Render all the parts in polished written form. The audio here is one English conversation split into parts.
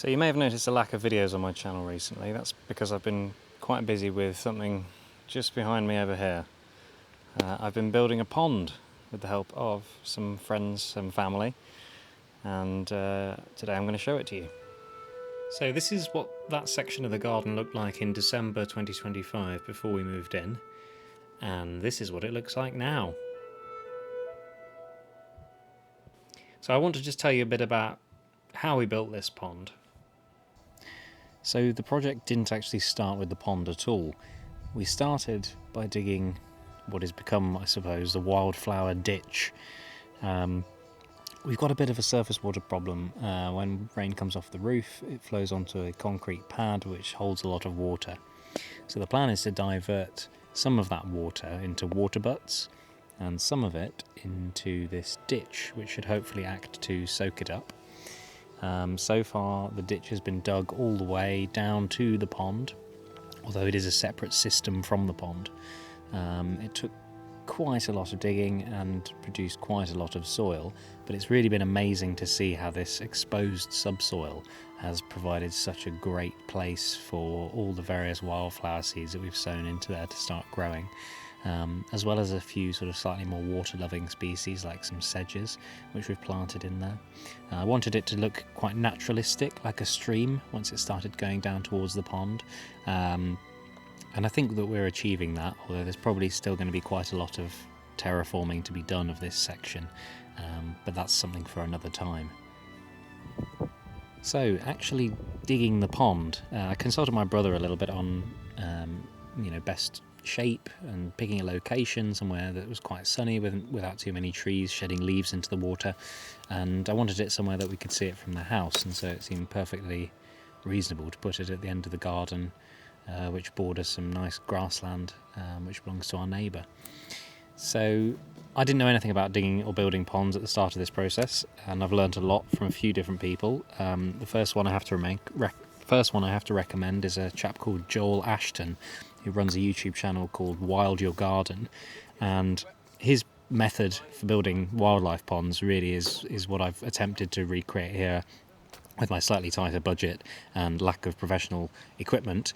So you may have noticed a lack of videos on my channel recently. That's because I've been quite busy with something just behind me over here. I've been building a pond with the help of some friends and family, and today I'm going to show it to you. So this is what that section of the garden looked like in December 2025 before we moved in, and this is what it looks like now. So I want to just tell you a bit about how we built this pond. So the project didn't actually start with the pond at all. We started by digging what has become, I suppose, the wildflower ditch. We've got a bit of a surface water problem. When rain comes off the roof, it flows onto a concrete pad which holds a lot of water. So the plan is to divert some of that water into water butts and some of it into this ditch, which should hopefully act to soak it up. So far the ditch has been dug all the way down to the pond, although it is a separate system from the pond. It took quite a lot of digging and produced quite a lot of soil, but it's really been amazing to see how this exposed subsoil has provided such a great place for all the various wildflower seeds that we've sown into there to start growing. As well as a few sort of slightly more water-loving species like some sedges, which we've planted in there. I wanted it to look quite naturalistic, like a stream, once it started going down towards the pond. And I think that we're achieving that, although there's probably still going to be quite a lot of terraforming to be done of this section, but that's something for another time. So, actually digging the pond, I consulted my brother a little bit on, best shape and picking a location somewhere that was quite sunny without too many trees shedding leaves into the water, and I wanted it somewhere that we could see it from the house, and so it seemed perfectly reasonable to put it at the end of the garden, which borders some nice grassland which belongs to our neighbour. So I didn't know anything about digging or building ponds at the start of this process, and I've learnt a lot from a few different people. The first one I have to recommend is a chap called Joel Ashton, who runs a YouTube channel called Wild Your Garden, and his method for building wildlife ponds really is what I've attempted to recreate here with my slightly tighter budget and lack of professional equipment.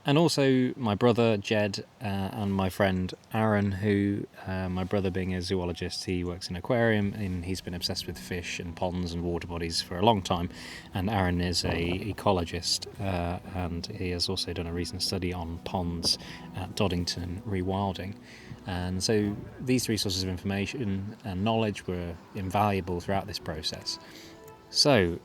And also my brother Jed and my friend Aaron, who, my brother being a zoologist, he works in an aquarium and he's been obsessed with fish and ponds and water bodies for a long time, and Aaron is a ecologist and he has also done a recent study on ponds at Doddington rewilding. And so these three sources of information and knowledge were invaluable throughout this process. So,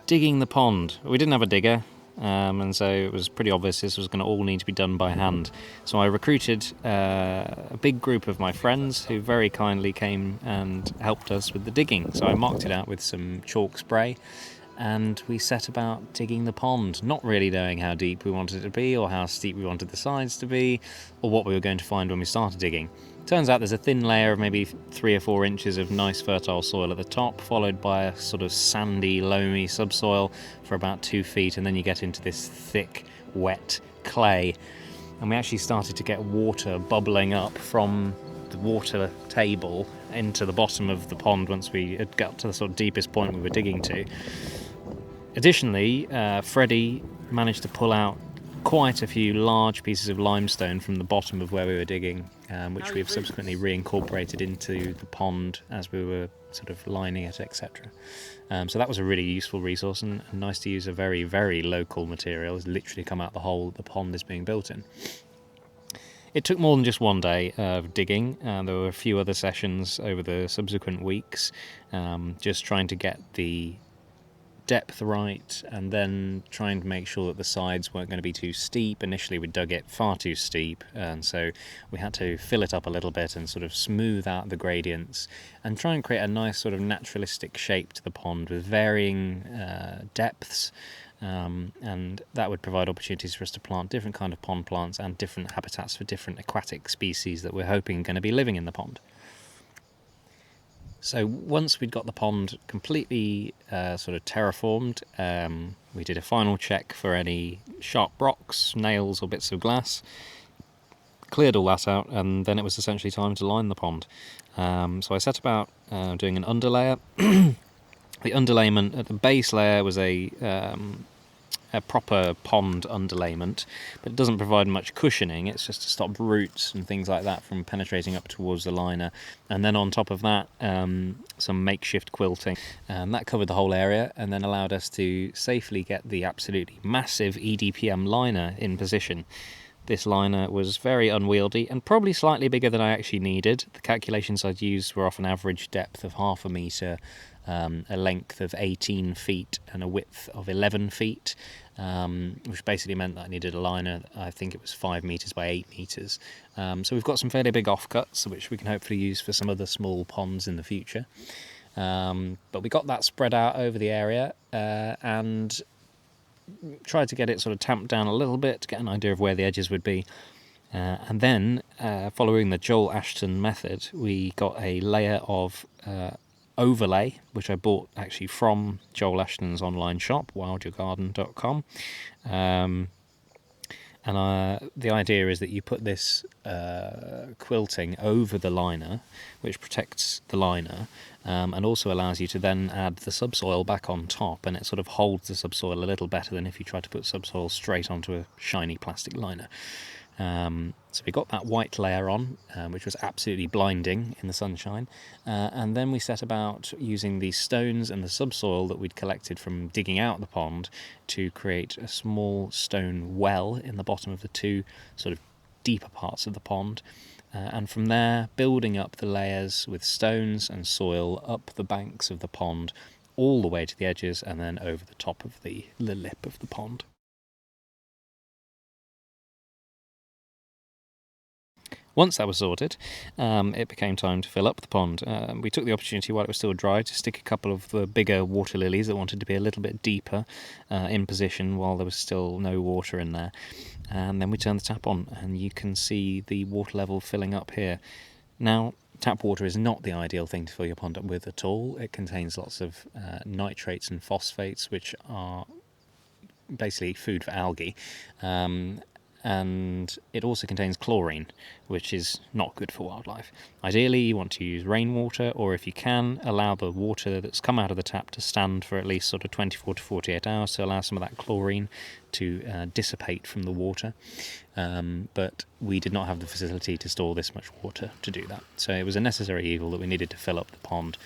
digging the pond. We didn't have a digger, and so it was pretty obvious this was going to all need to be done by hand. So I recruited a big group of my friends who very kindly came and helped us with the digging. So I marked it out with some chalk spray, and we set about digging the pond, not really knowing how deep we wanted it to be, or how steep we wanted the sides to be, or what we were going to find when we started digging. Turns out there's a thin layer of maybe 3 or 4 inches of nice fertile soil at the top, followed by a sort of sandy, loamy subsoil for about 2 feet, and then you get into this thick, wet clay. And we actually started to get water bubbling up from the water table into the bottom of the pond once we had got to the sort of deepest point we were digging to. Additionally, Freddie managed to pull out quite a few large pieces of limestone from the bottom of where we were digging, which we have subsequently reincorporated into the pond as we were sort of lining it, etc. So that was a really useful resource and nice to use a very, very local material. It's literally come out the hole the pond is being built in. It took more than just one day of digging. There were a few other sessions over the subsequent weeks, just trying to get the depth right, and then trying to make sure that the sides weren't going to be too steep. Initially we dug it far too steep, and so we had to fill it up a little bit and sort of smooth out the gradients and try and create a nice sort of naturalistic shape to the pond with varying depths, and that would provide opportunities for us to plant different kind of pond plants and different habitats for different aquatic species that we're hoping are going to be living in the pond. So once we'd got the pond completely sort of terraformed, we did a final check for any sharp rocks, nails or bits of glass, cleared all that out, and then it was essentially time to line the pond. So I set about doing an underlayer The underlayment at the base layer was a proper pond underlayment, but it doesn't provide much cushioning. It's just to stop roots and things like that from penetrating up towards the liner. And then on top of that, some makeshift quilting. That covered the whole area and then allowed us to safely get the absolutely massive EDPM liner in position. This liner was very unwieldy and probably slightly bigger than I actually needed. The calculations I'd used were off an average depth of 0.5 metre, a length of 18 feet and a width of 11 feet, which basically meant that I needed a liner, I think it was 5 metres by 8 metres. So we've got some fairly big offcuts, which we can hopefully use for some other small ponds in the future. But we got that spread out over the area and tried to get it sort of tamped down a little bit to get an idea of where the edges would be. And then, following the Joel Ashton method, we got a layer of overlay, which I bought actually from Joel Ashton's online shop, wildyourgarden.com. And the idea is that you put this quilting over the liner, which protects the liner, and also allows you to then add the subsoil back on top, and it sort of holds the subsoil a little better than if you try to put subsoil straight onto a shiny plastic liner. So we got that white layer on, which was absolutely blinding in the sunshine, and then we set about using the stones and the subsoil that we'd collected from digging out the pond to create a small stone well in the bottom of the two sort of deeper parts of the pond, and from there building up the layers with stones and soil up the banks of the pond all the way to the edges and then over the top of the lip of the pond. Once that was sorted, it became time to fill up the pond. We took the opportunity while it was still dry to stick a couple of the bigger water lilies that wanted to be a little bit deeper in position while there was still no water in there. And then we turned the tap on and you can see the water level filling up here. Now, tap water is not the ideal thing to fill your pond up with at all. It contains lots of nitrates and phosphates, which are basically food for algae. And it also contains chlorine, which is not good for wildlife. Ideally, you want to use rainwater, or if you can, allow the water that's come out of the tap to stand for at least sort of 24 to 48 hours to allow some of that chlorine to dissipate from the water. But we did not have the facility to store this much water to do that. So it was a necessary evil that we needed to fill up the pond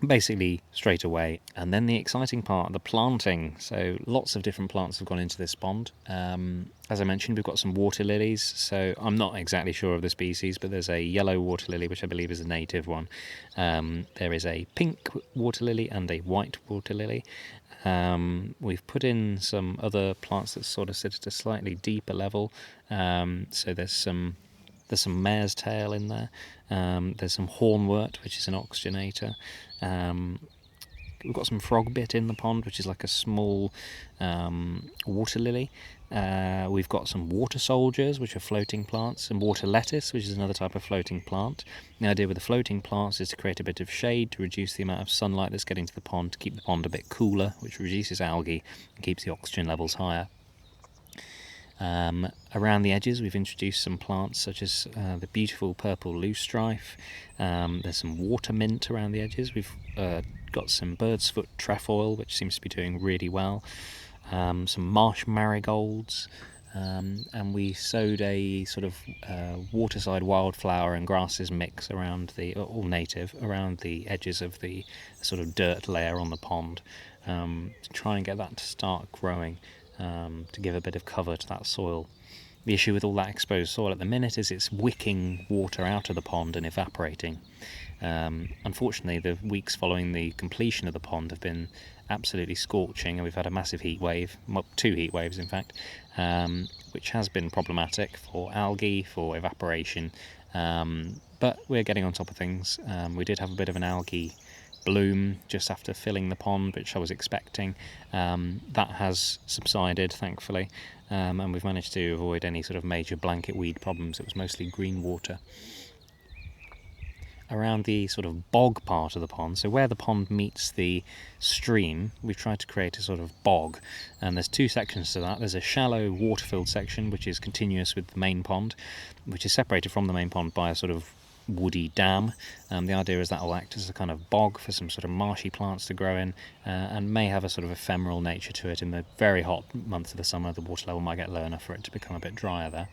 basically straight away. And then the exciting part, the planting. So lots of different plants have gone into this pond. As I mentioned, we've got some water lilies. So I'm not exactly sure of the species, but there's a yellow water lily, which I believe is a native one. There is a pink water lily and a white water lily. We've put in some other plants that sort of sit at a slightly deeper level. So there's some mare's tail in there. There's some hornwort, which is an oxygenator. We've got some frogbit in the pond, which is like a small water lily. We've got some water soldiers, which are floating plants, and water lettuce, which is another type of floating plant. The idea with the floating plants is to create a bit of shade to reduce the amount of sunlight that's getting to the pond, to keep the pond a bit cooler, which reduces algae and keeps the oxygen levels higher. Around the edges we've introduced some plants such as the beautiful purple loosestrife. There's some water mint around the edges. We've got some bird's foot trefoil, which seems to be doing really well. Some marsh marigolds, and we sowed a sort of waterside wildflower and grasses mix around all native, around the edges of the sort of dirt layer on the pond, to try and get that to start growing. To give a bit of cover to that soil. The issue with all that exposed soil at the minute is it's wicking water out of the pond and evaporating. Unfortunately, the weeks following the completion of the pond have been absolutely scorching, and we've had a massive heat wave, well, 2 heat waves in fact, which has been problematic for algae, for evaporation, but we're getting on top of things. We did have a bit of an algae bloom just after filling the pond, which I was expecting. That has subsided, thankfully, and we've managed to avoid any sort of major blanket weed problems. It was mostly green water. Around the sort of bog part of the pond, so where the pond meets the stream, we've tried to create a sort of bog, and there's 2 sections to that. There's a shallow water-filled section which is continuous with the main pond, which is separated from the main pond by a sort of woody dam. The idea is that will act as a kind of bog for some sort of marshy plants to grow in, and may have a sort of ephemeral nature to it. In the very hot months of the summer, the water level might get low enough for it to become a bit drier there.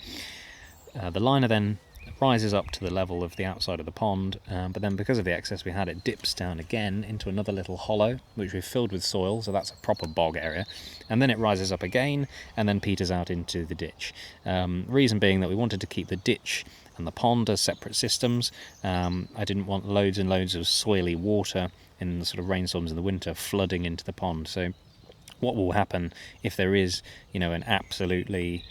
The liner then rises up to the level of the outside of the pond, but then because of the excess we had, it dips down again into another little hollow, which we've filled with soil, so that's a proper bog area, and then it rises up again and then peters out into the ditch. Reason being that we wanted to keep the ditch and the pond as separate systems. I didn't want loads and loads of soily water in the sort of rainstorms in the winter flooding into the pond. So what will happen if there is, an absolutely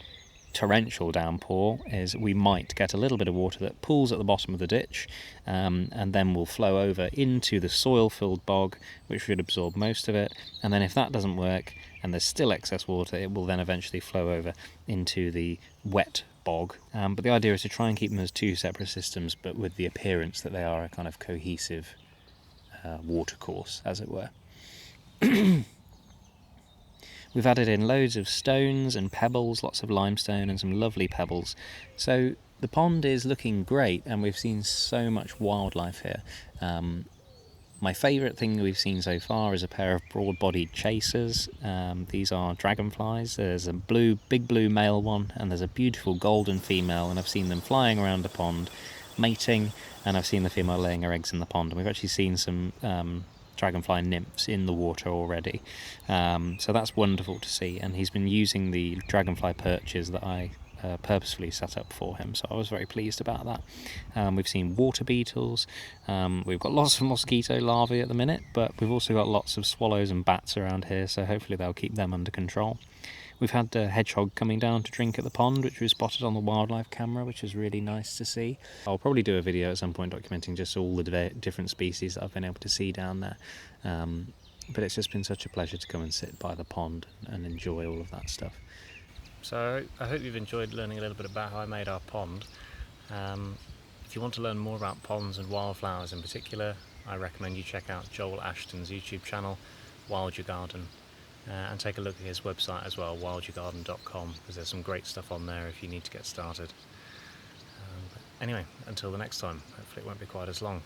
torrential downpour is we might get a little bit of water that pools at the bottom of the ditch, and then will flow over into the soil-filled bog, which should absorb most of it. And then if that doesn't work and there's still excess water, it will then eventually flow over into the wet bog. But the idea is to try and keep them as two separate systems, but with the appearance that they are a kind of cohesive watercourse, as it were. We've added in loads of stones and pebbles, lots of limestone and some lovely pebbles. So the pond is looking great, and we've seen so much wildlife here. My favourite thing we've seen so far is a pair of broad-bodied chasers. These are dragonflies. There's a big blue male one, and there's a beautiful golden female, and I've seen them flying around the pond, mating, and I've seen the female laying her eggs in the pond. And we've actually seen some dragonfly nymphs in the water already, so that's wonderful to see. And he's been using the dragonfly perches that I purposefully set up for him, so I was very pleased about that. We've seen water beetles, we've got lots of mosquito larvae at the minute, but we've also got lots of swallows and bats around here, so hopefully they'll keep them under control. We've had a hedgehog coming down to drink at the pond, which we spotted on the wildlife camera, which is really nice to see. I'll probably do a video at some point documenting just all the different species that I've been able to see down there. But it's just been such a pleasure to come and sit by the pond and enjoy all of that stuff. So I hope you've enjoyed learning a little bit about how I made our pond. If you want to learn more about ponds and wildflowers in particular, I recommend you check out Joel Ashton's YouTube channel, Wild Your Garden. And take a look at his website as well, wildyourgarden.com, because there's some great stuff on there if you need to get started. Anyway, until the next time, hopefully it won't be quite as long.